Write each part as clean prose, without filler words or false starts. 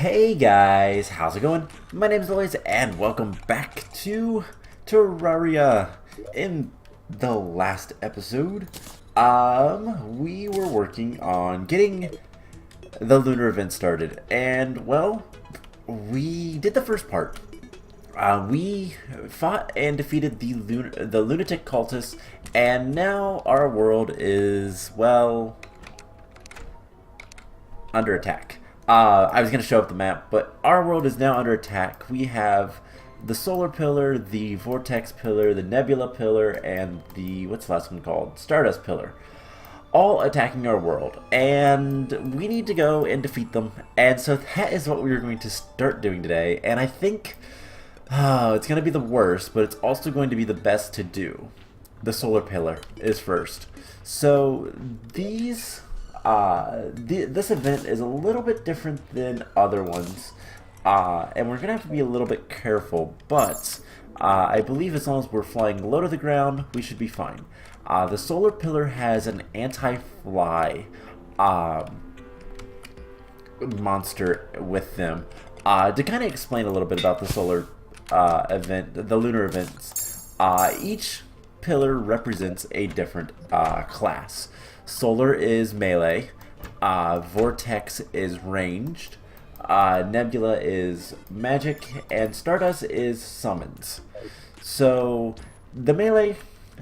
Hey guys, how's it going? My name is Lois and welcome back to Terraria. In the last episode, we were working on getting the Lunar Event started, and well, we did the first part. We fought and defeated the lunatic cultists, and now our world is, well, under attack. I was going to show up the map, but our world is now under attack. We have the solar pillar, the vortex pillar, the nebula pillar, and the, what's the last one called? Stardust pillar. All attacking our world, and we need to go and defeat them. And so that is what we are going to start doing today, and I think it's going to be the worst, but it's also going to be the best to do. The solar pillar is first. So these... this event is a little bit different than other ones, and we're gonna have to be a little bit careful, but I believe as long as we're flying low to the ground, we should be fine. The solar pillar has an anti-fly monster with them. To kind of explain a little bit about the solar event, the lunar events, each pillar represents a different class. Solar is melee, Vortex is ranged, Nebula is magic, and Stardust is summons. So the melee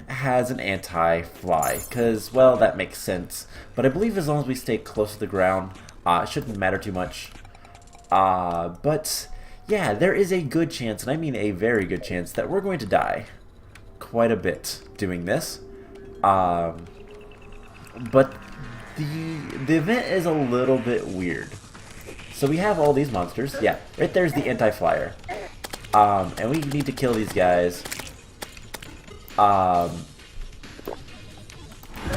has an anti-fly, because, well, that makes sense. But I believe as long as we stay close to the ground, it shouldn't matter too much. But yeah, there is a good chance, and I mean a very good chance, that we're going to die quite a bit doing this. But the event is a little bit weird. So we have all these monsters. Yeah, right there's the anti-flyer. And we need to kill these guys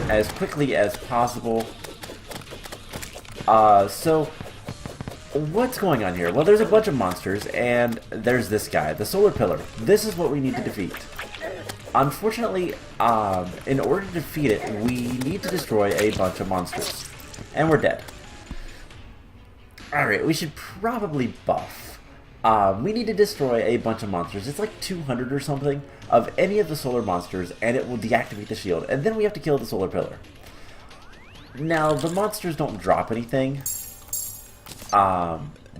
as quickly as possible. So what's going on here? Well, there's a bunch of monsters, and there's this guy, the solar pillar. This is what we need to defeat. Unfortunately, in order to defeat it, we need to destroy a bunch of monsters. And we're dead. Alright, we should probably buff. We need to destroy a bunch of monsters. It's like 200 or something of any of the solar monsters, and it will deactivate the shield. And then we have to kill the solar pillar. Now, the monsters don't drop anything,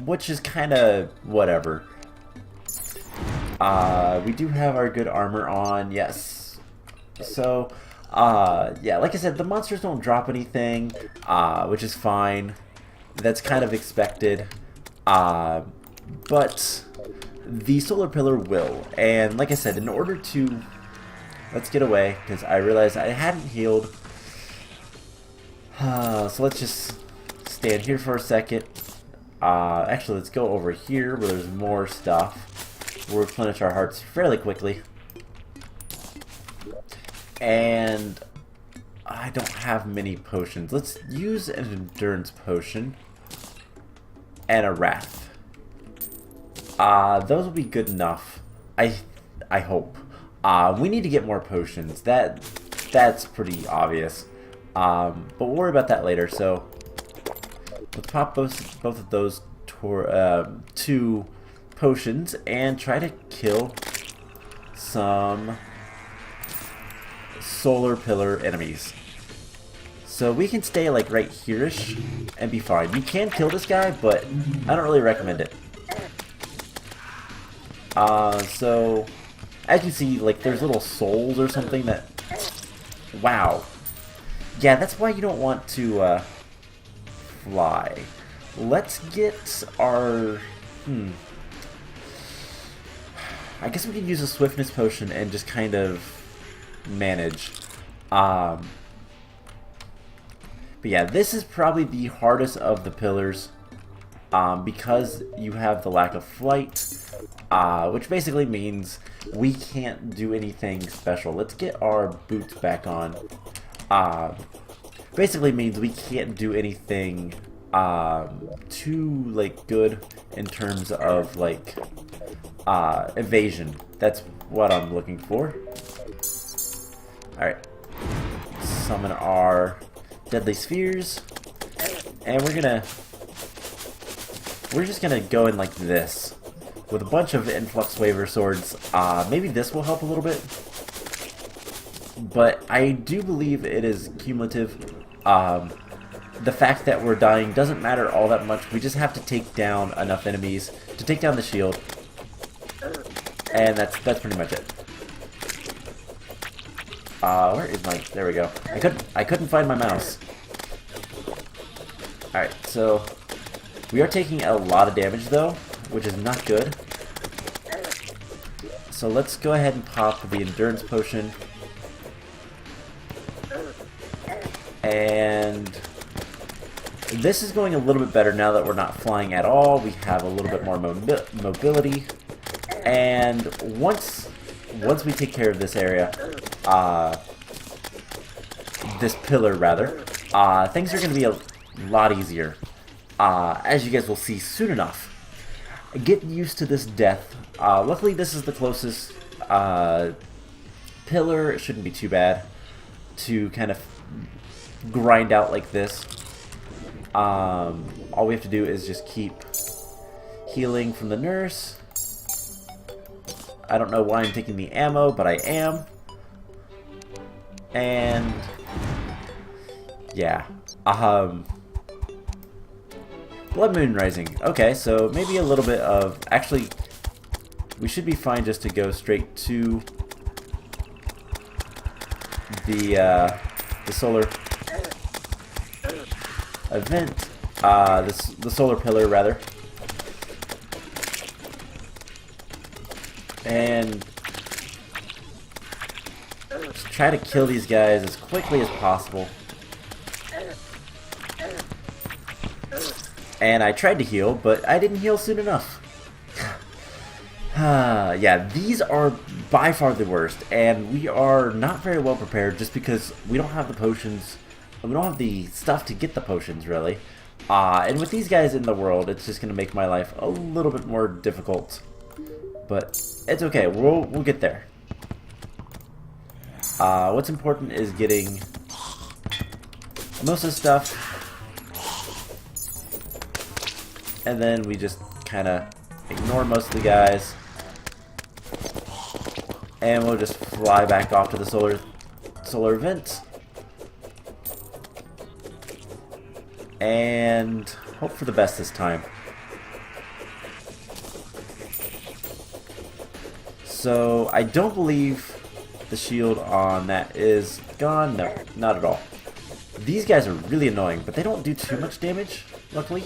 which is kind of whatever. We do have our good armor on, yes. So, yeah, like I said, the monsters don't drop anything, which is fine. That's kind of expected. But the solar pillar will. And like I said, in order to... Let's get away, because I realized I hadn't healed. So let's just stand here for a second. Actually, let's go over here where there's more stuff. We'll replenish our hearts fairly quickly. And I don't have many potions. Let's use an endurance potion and a wrath. Those will be good enough. I hope. We need to get more potions. That's pretty obvious. But we'll worry about that later. So let's pop both of those two potions and try to kill some solar pillar enemies. So we can stay like right here-ish and be fine. You can kill this guy, but I don't really recommend it. So as you can see, like there's little souls or something that... Wow. Yeah, that's why you don't want to fly. Let's get our... I guess we can use a swiftness potion and just kind of manage. But yeah, this is probably the hardest of the pillars because you have the lack of flight, which basically means we can't do anything special. Let's get our boots back on. Basically means we can't do anything too like good in terms of like evasion. That's what I'm looking for. Alright. Summon our deadly spheres. And we're gonna we're just gonna go in like this with a bunch of influx waiver swords. Maybe this will help a little bit, but I do believe it is cumulative. The fact that we're dying doesn't matter all that much. We just have to take down enough enemies to take down the shield, and that's pretty much it. Where is my? There we go. I couldn't find my mouse. All right, so we are taking a lot of damage though, which is not good. So let's go ahead and pop the endurance potion, and this is going a little bit better now that we're not flying at all. We have a little bit more mobility, and once we take care of this area, this pillar rather, things are going to be a lot easier, as you guys will see soon enough. Get used to this death. Luckily this is the closest pillar. It shouldn't be too bad to kind of grind out like this. All we have to do is just keep healing from the nurse. I don't know why I'm taking the ammo, but I am. And yeah, Blood Moon Rising. Okay, so maybe a little bit of, actually we should be fine just to go straight to the solar event, the solar pillar rather, and just try to kill these guys as quickly as possible. And I tried to heal, but I didn't heal soon enough. Yeah, these are by far the worst, and we are not very well prepared just because we don't have the potions. We don't have the stuff to get the potions, really. And with these guys in the world, it's just going to make my life a little bit more difficult. But it's okay. We'll get there. What's important is getting most of the stuff. And then we just kind of ignore most of the guys. And we'll just fly back off to the solar event. And hope for the best this time. So I don't believe the shield on that is gone. No, not at all. These guys are really annoying, but they don't do too much damage, luckily.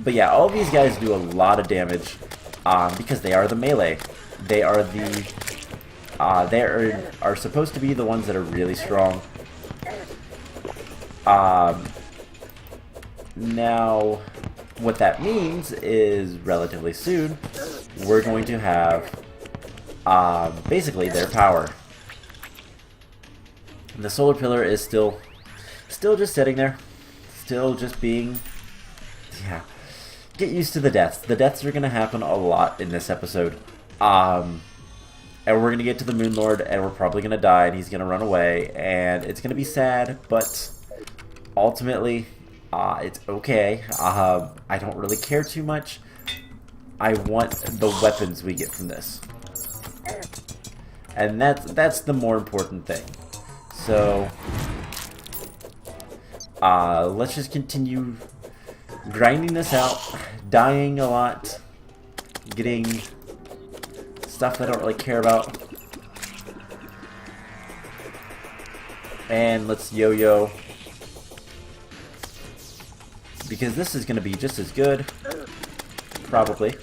But yeah, all of these guys do a lot of damage because they are the melee. They are the they are supposed to be the ones that are really strong. Now, what that means is relatively soon we're going to have basically their power. And the solar pillar is still just sitting there, still just being, yeah. Get used to the deaths. The deaths are going to happen a lot in this episode. And we're going to get to the Moon Lord, and we're probably going to die, and he's going to run away, and it's going to be sad, but ultimately, it's okay. I don't really care too much. I want the weapons we get from this. And that's the more important thing. So, let's just continue grinding this out, dying a lot, getting stuff I don't really care about, and let's yo-yo, because this is going to be just as good, probably.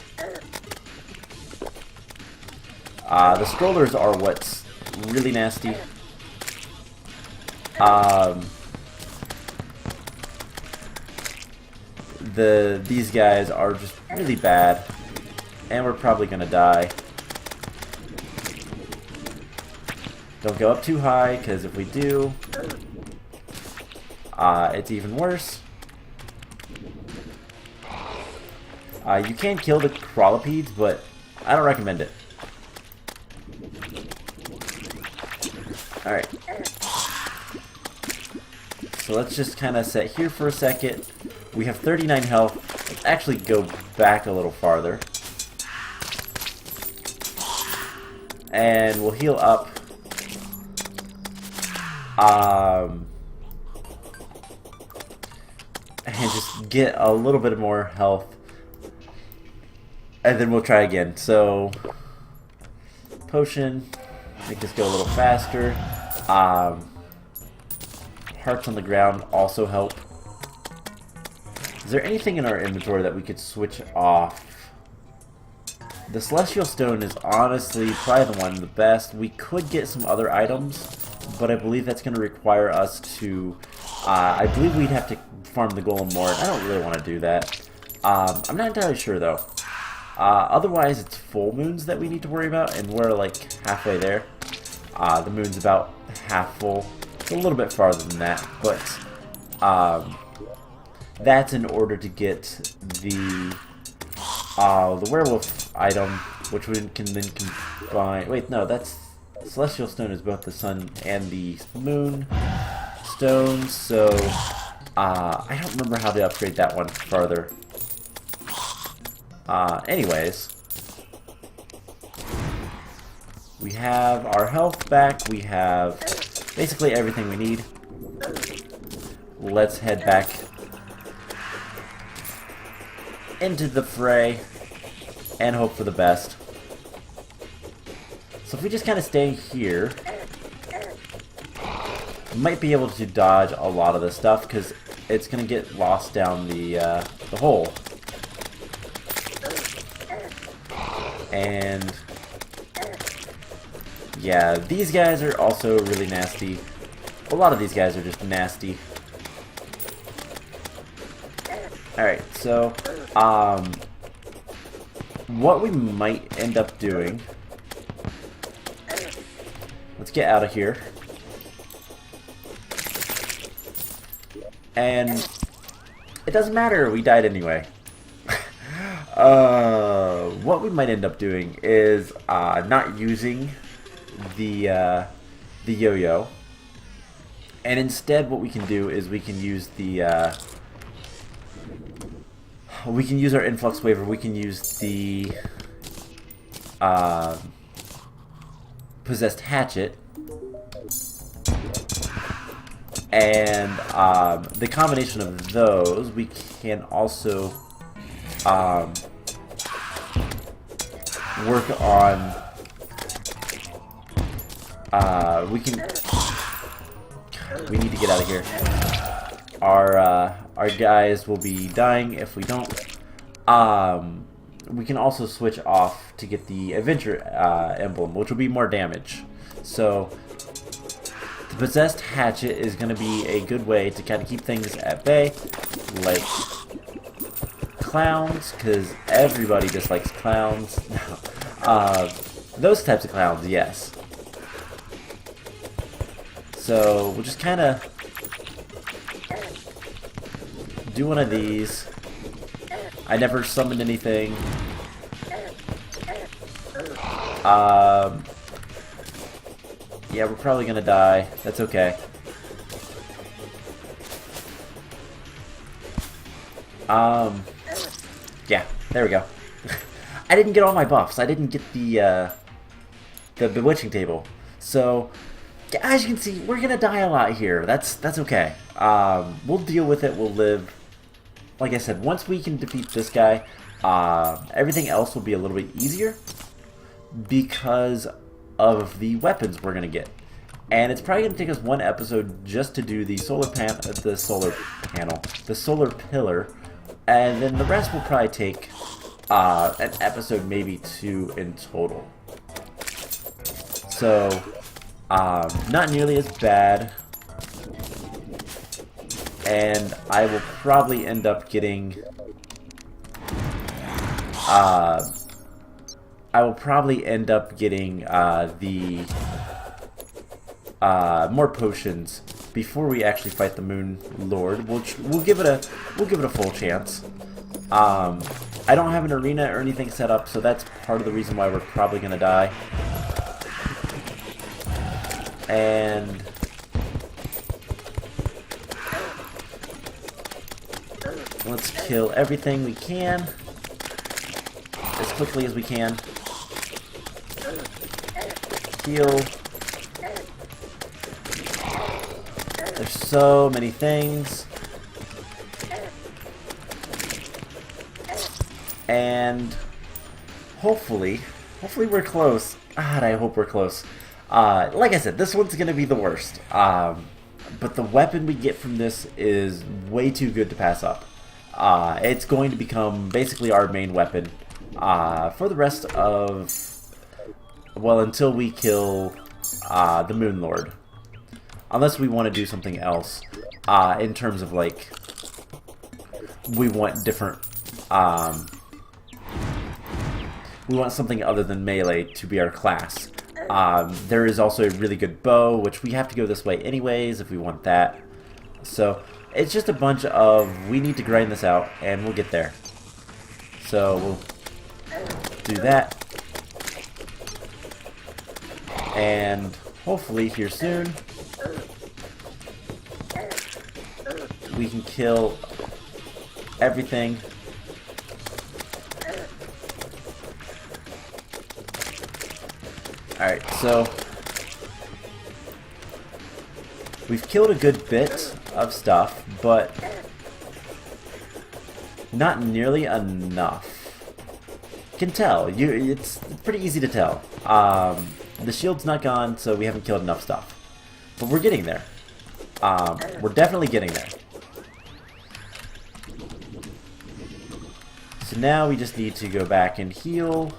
The strollers are what's really nasty. These guys are just really bad, and we're probably gonna die. Don't go up too high, because if we do, it's even worse. You can kill the crawlipedes, but I don't recommend it. Alright. so let's just kind of sit here for a second. We have 39 health. Let's actually go back a little farther. And we'll heal up. And just get a little bit more health. And then we'll try again. So, potion. Make this go a little faster. Hearts on the ground also help. Is there anything in our inventory that we could switch off? The Celestial Stone is honestly probably the one the best. We could get some other items, but I believe that's going to require us to... I believe we'd have to farm the Golem more. I don't really want to do that. I'm not entirely sure though. Otherwise, it's full moons that we need to worry about, and we're like halfway there. The moon's about half full. It's a little bit farther than that, but that's in order to get the werewolf item, which we can then combine. Wait, no, that's Celestial Stone is both the sun and the moon stone. So I don't remember how to upgrade that one further. Anyways, we have our health back. We have basically everything we need. Let's head back into the fray and hope for the best. So if we just kind of stay here, we might be able to dodge a lot of this stuff because it's going to get lost down the hole. And yeah, these guys are also really nasty. A lot of these guys are just nasty. Alright, so what we might end up doing, let's get out of here. And it doesn't matter, we died anyway. What we might end up doing is not using the yo-yo, and instead what we can do is we can use the we can use our influx waiver. We can use the possessed hatchet, and the combination of those, we can also work on. We need to get out of here. Our guys will be dying if we don't. We can also switch off to get the adventure emblem, which will be more damage. So the possessed hatchet is going to be a good way to kind of keep things at bay, like clowns, because everybody dislikes clowns. Those types of clowns, yes. So we'll just kind of do one of these. I never summoned anything. Yeah, we're probably gonna die. That's okay. Yeah, there we go. I didn't get all my buffs. I didn't get the bewitching table. So, as you can see, we're gonna die a lot here. That's okay. We'll deal with it. We'll live. Like I said, once we can defeat this guy, everything else will be a little bit easier because of the weapons we're gonna get. And it's probably gonna take us one episode just to do the solar pillar, and then the rest will probably take an episode, maybe two in total. So, not nearly as bad. And I will probably end up getting the more potions before we actually fight the Moon Lord. We'll give it a full chance. I don't have an arena or anything set up, so that's part of the reason why we're probably gonna die. And Let's kill everything we can as quickly as we can. Heal. There's so many things. And hopefully we're close. God, I hope we're close. Like I said, this one's going to be the worst. But the weapon we get from this is way too good to pass up. It's going to become basically our main weapon for the rest of, well, until we kill the Moon Lord. Unless we want to do something else in terms of, like, we want different, we want something other than melee to be our class. There is also a really good bow, which we have to go this way anyways if we want that. So it's just a bunch of, we need to grind this out, and we'll get there. So we'll do that. And hopefully here soon, we can kill everything. Alright, so we've killed a good bit of stuff, but not nearly enough. You can tell. It's pretty easy to tell. The shield's not gone, so we haven't killed enough stuff. But we're getting there. We're definitely getting there. So now we just need to go back and heal.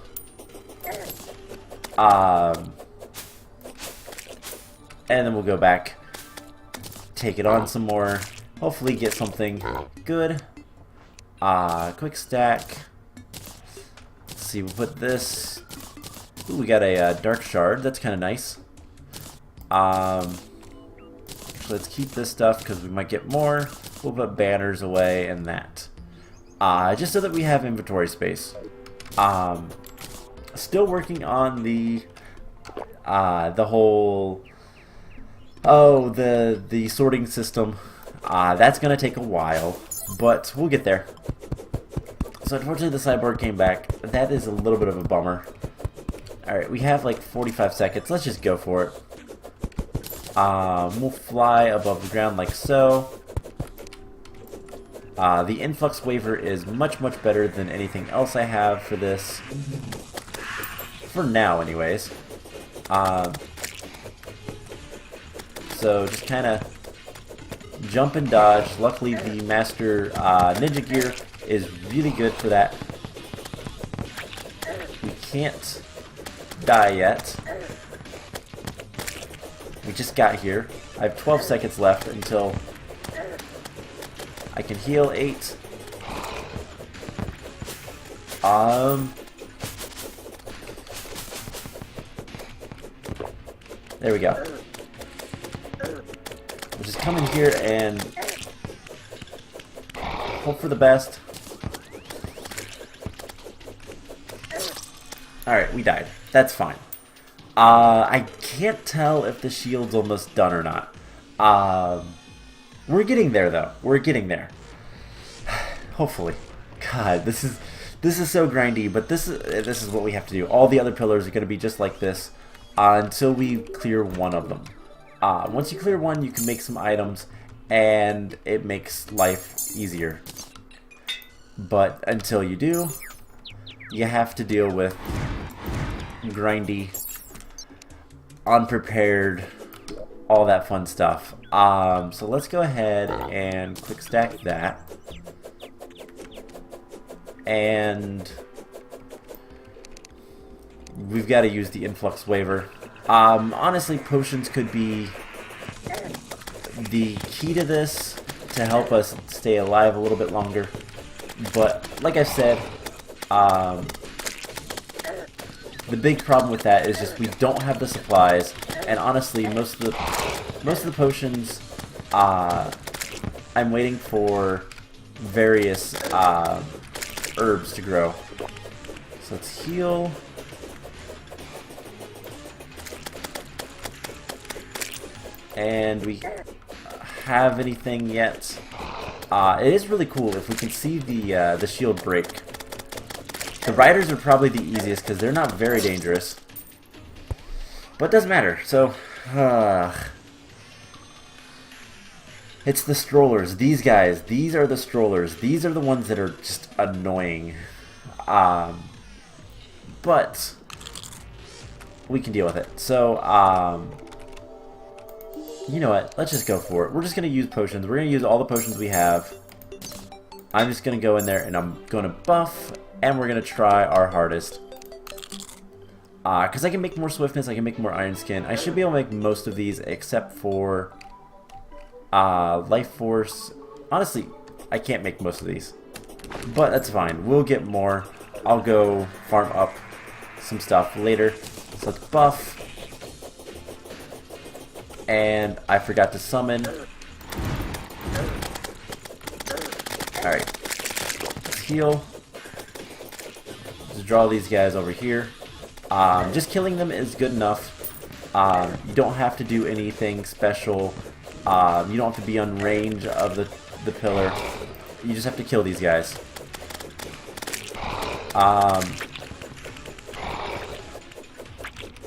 And then we'll go back, take it on some more, hopefully get something good. Quick stack. Let's see, we'll put this. Ooh, we got a dark shard. That's kind of nice. Let's keep this stuff because we might get more. We'll put banners away and that. Just so that we have inventory space. Still working on the whole the sorting system. That's gonna take a while, but we'll get there. So unfortunately the cyborg came back. That is a little bit of a bummer. Alright, we have like 45 seconds. Let's just go for it. We'll fly above the ground like so. The influx waiver is much better than anything else I have for this. For now, anyways. So just kind of jump and dodge. Luckily, the Master Ninja Gear is really good for that. We can't die yet. We just got here. I have 12 seconds left until I can heal 8. There we go. We'll just come in here and hope for the best. Alright, we died. That's fine. I can't tell if the shield's almost done or not. We're getting there, though. We're getting there. Hopefully. God, this is so grindy, but this is what we have to do. All the other pillars are going to be just like this until we clear one of them. Once you clear one, you can make some items, and it makes life easier. But until you do, you have to deal with grindy, unprepared, all that fun stuff. So let's go ahead and quick stack that. And we've got to use the influx waiver. Honestly, potions could be the key to this to help us stay alive a little bit longer. But like I said, the big problem with that is just we don't have the supplies, and honestly, most of the potions, I'm waiting for various herbs to grow. So let's heal. And we have anything yet? It is really cool if we can see the shield break. The riders are probably the easiest because they're not very dangerous. But it doesn't matter. So, it's the strollers. These guys. These are the strollers. These are the ones that are just annoying. But we can deal with it. So, you know what? Let's just go for it. We're just going to use potions. We're going to use all the potions we have. I'm just going to go in there and I'm going to buff. And we're going to try our hardest. Because I can make more swiftness. I can make more iron skin. I should be able to make most of these except for life force. Honestly, I can't make most of these. But that's fine. We'll get more. I'll go farm up some stuff later. So let's buff. And I forgot to summon. Alright. Let's heal. Just draw these guys over here. Just killing them is good enough. You don't have to do anything special. You don't have to be on range of the pillar. You just have to kill these guys.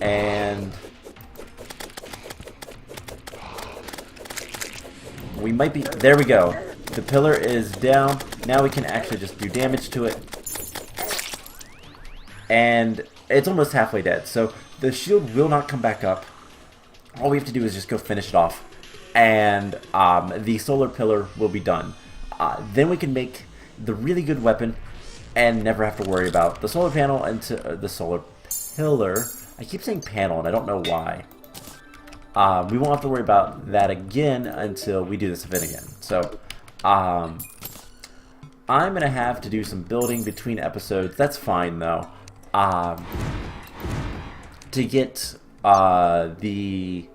And we might be... There we go. The pillar is down. Now we can actually just do damage to it. And it's almost halfway dead. So the shield will not come back up. All we have to do is just go finish it off. And the solar pillar will be done. Then we can make the really good weapon and never have to worry about the solar panel and the solar pillar. I keep saying panel and I don't know why. We won't have to worry about that again until we do this event again. So, I'm going to have to do some building between episodes. That's fine, though. To get the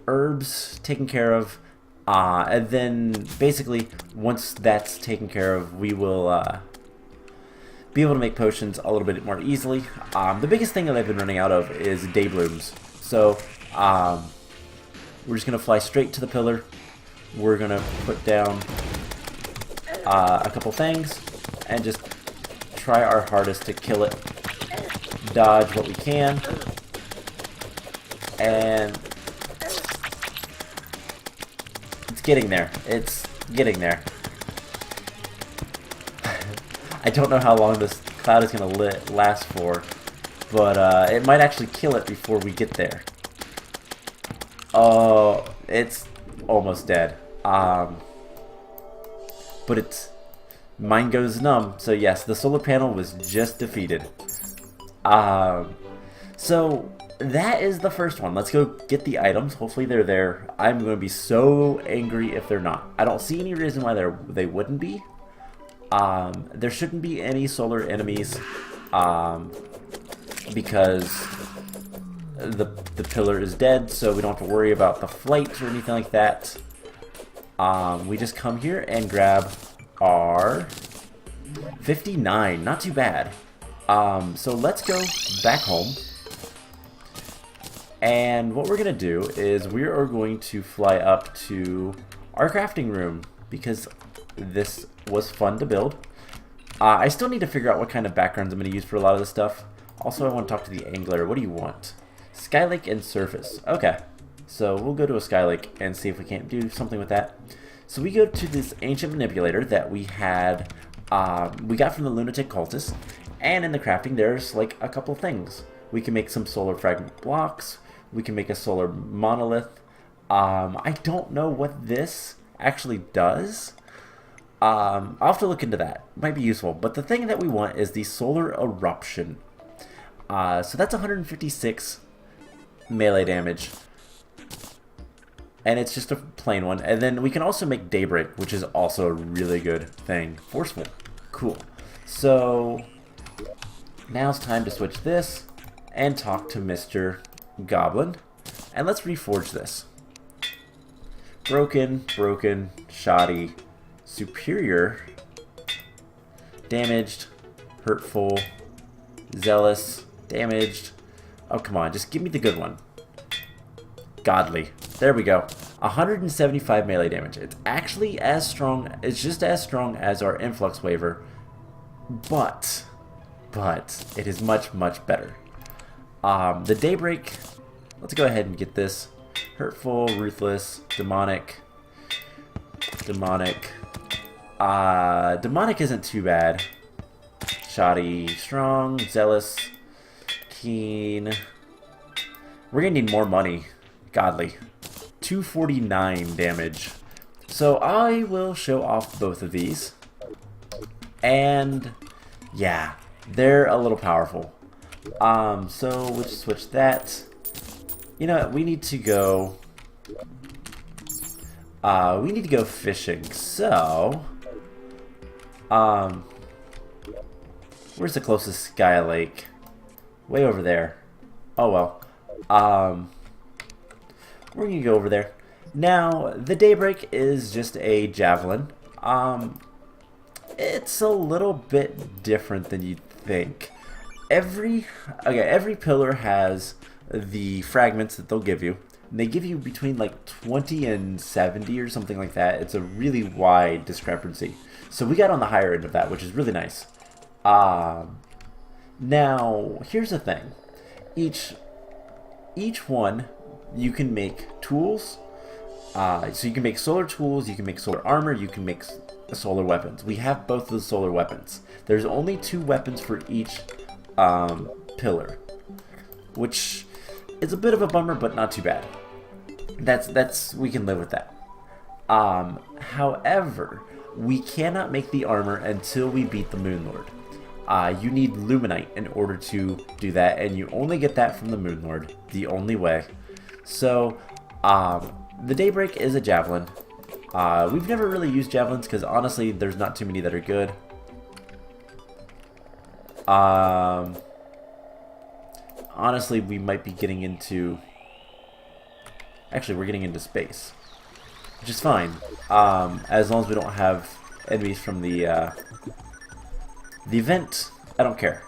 herbs taken care of. And then, basically, once that's taken care of, we will be able to make potions a little bit more easily. The biggest thing that I've been running out of is day blooms. So, we're just going to fly straight to the pillar. We're going to put down a couple things and just try our hardest to kill it. Dodge what we can. And it's getting there. It's getting there. I don't know how long this cloud is going to last for, but it might actually kill it before we get there. Oh, it's almost dead. But it's... Mine goes numb. So yes, the solar panel was just defeated. So that is the first one. Let's go get the items. Hopefully they're there. I'm going to be so angry if they're not. I don't see any reason why they wouldn't be. There shouldn't be any solar enemies. Because the pillar is dead, so we don't have to worry about the flight or anything like that. We just come here and grab our 59. Not too bad. So let's go back home. And what we're going to do is we are going to fly up to our crafting room because this was fun to build. I still need to figure out what kind of backgrounds I'm going to use for a lot of this stuff. Also, I want to talk to the angler. What do you want? Skylake and surface. Okay. So we'll go to a Skylake and see if we can't do something with that. So we go to this ancient manipulator that we had, we got from the lunatic cultist. And in the crafting, there's like a couple things. We can make some solar fragment blocks. We can make a solar monolith. I don't know what this actually does. I'll have to look into that. Might be useful. But the thing that we want is the solar eruption. So that's 156 melee damage. And it's just a plain one. And then we can also make daybreak, which is also a really good thing. Forceful. Cool. So now it's time to switch this and talk to Mr. Goblin. And let's reforge this. Broken, broken, shoddy, superior, damaged, hurtful, zealous, damaged. Oh, come on, just give me the good one. Godly. There we go. 175 melee damage. It's actually as strong, it's just as strong as our influx waver, but it is much, much better. The Daybreak, let's go ahead and get this. Hurtful, Ruthless, Demonic. Demonic isn't too bad. Shoddy, Strong, Zealous, Keen. We're gonna need more money. Godly. 249 damage. So I will show off both of these. And yeah, they're a little powerful. So we'll just switch that. You know what, we need to go fishing. So where's the closest sky lake? Way over there. Oh well. We're gonna go over there. Now, the Daybreak is just a javelin. It's a little bit different than you'd think. Every pillar has the fragments that they'll give you. They give you between like 20 and 70 or something like that. It's a really wide discrepancy. So we got on the higher end of that, which is really nice. Now, here's the thing. Each one, you can make tools. So you can make solar tools, you can make solar armor, you can make solar weapons. We have both of the solar weapons. There's only 2 weapons for each pillar, which is a bit of a bummer, but not too bad. That's we can live with that. However, we cannot make the armor until we beat the Moon Lord. You need Luminite in order to do that, and you only get that from the Moon Lord, the only way. So, the Daybreak is a javelin. We've never really used javelins because honestly, there's not too many that are good. Honestly, we might be getting into... Actually, we're getting into space, which is fine, as long as we don't have enemies from the event. I don't care.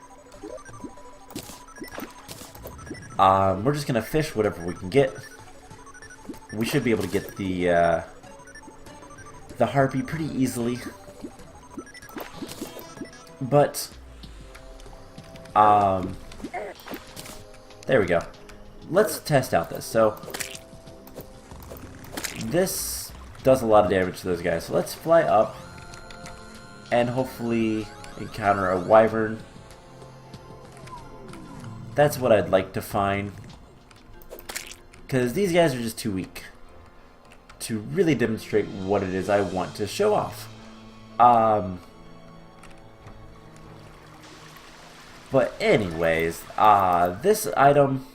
We're just gonna fish whatever we can get. We should be able to get the harpy pretty easily, but there we go. Let's test out this. So this does a lot of damage to those guys. So let's fly up and hopefully encounter a wyvern. That's what I'd like to find, because these guys are just too weak to really demonstrate what it is I want to show off. But anyways, this item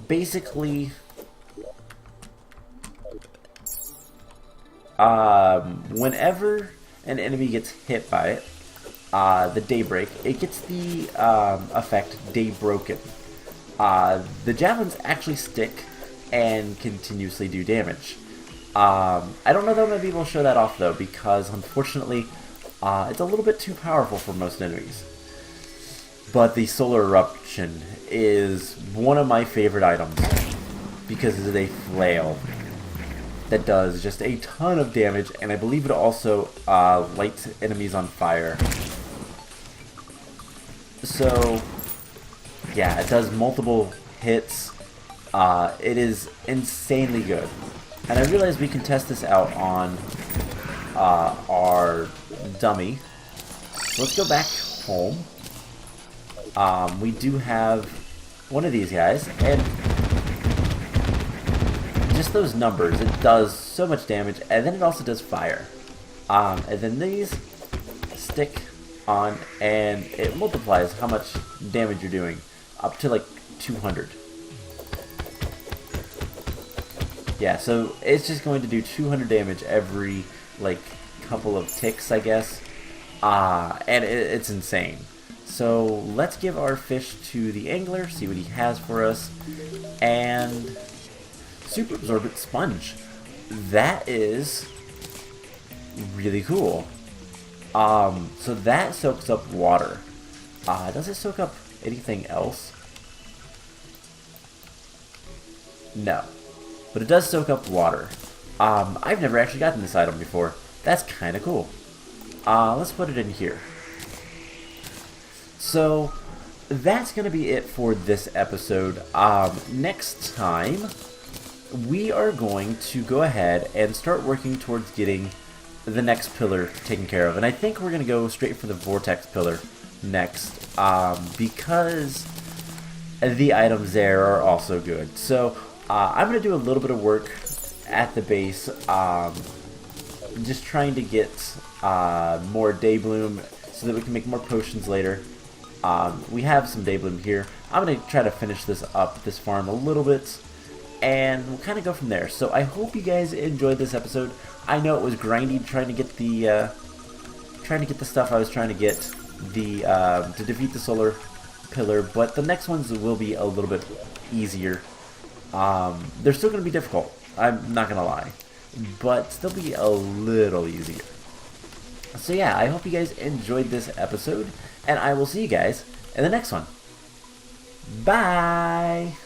basically whenever an enemy gets hit by it, the Daybreak, it gets the effect Daybroken. The javelins actually stick and continuously do damage. I don't know that I'm going to be able to show that off though, because unfortunately it's a little bit too powerful for most enemies. But the Solar Eruption is one of my favorite items because it is a flail that does just a ton of damage, and I believe it also lights enemies on fire. So yeah, it does multiple hits. It is insanely good, and I realize we can test this out on our dummy. So let's go back home. We do have one of these guys, and just those numbers, it does so much damage, and then it also does fire. And then these stick on, and it multiplies how much damage you're doing, up to like 200. Yeah, so it's just going to do 200 damage every like couple of ticks, I guess. And it's insane. So let's give our fish to the angler, see what he has for us. And Super Absorbent Sponge. That is really cool. So that soaks up water. Does it soak up anything else? No. but it does soak up water. I've never actually gotten this item before. That's kind of cool. Let's put it in here. So that's going to be it for this episode. Next time, we are going to go ahead and start working towards getting the next pillar taken care of. And I think we're going to go straight for the vortex pillar next, because the items there are also good. So I'm going to do a little bit of work at the base, just trying to get more Daybloom so that we can make more potions later. We have some Daybloom here. I'm going to try to finish this up, this farm, a little bit, and we'll kind of go from there. So I hope you guys enjoyed this episode. I know it was grindy trying to get the stuff I was trying to get to defeat the solar pillar, but the next ones will be a little bit easier. They're still going to be difficult, I'm not going to lie, but they'll be a little easier. So yeah, I hope you guys enjoyed this episode, and I will see you guys in the next one. Bye!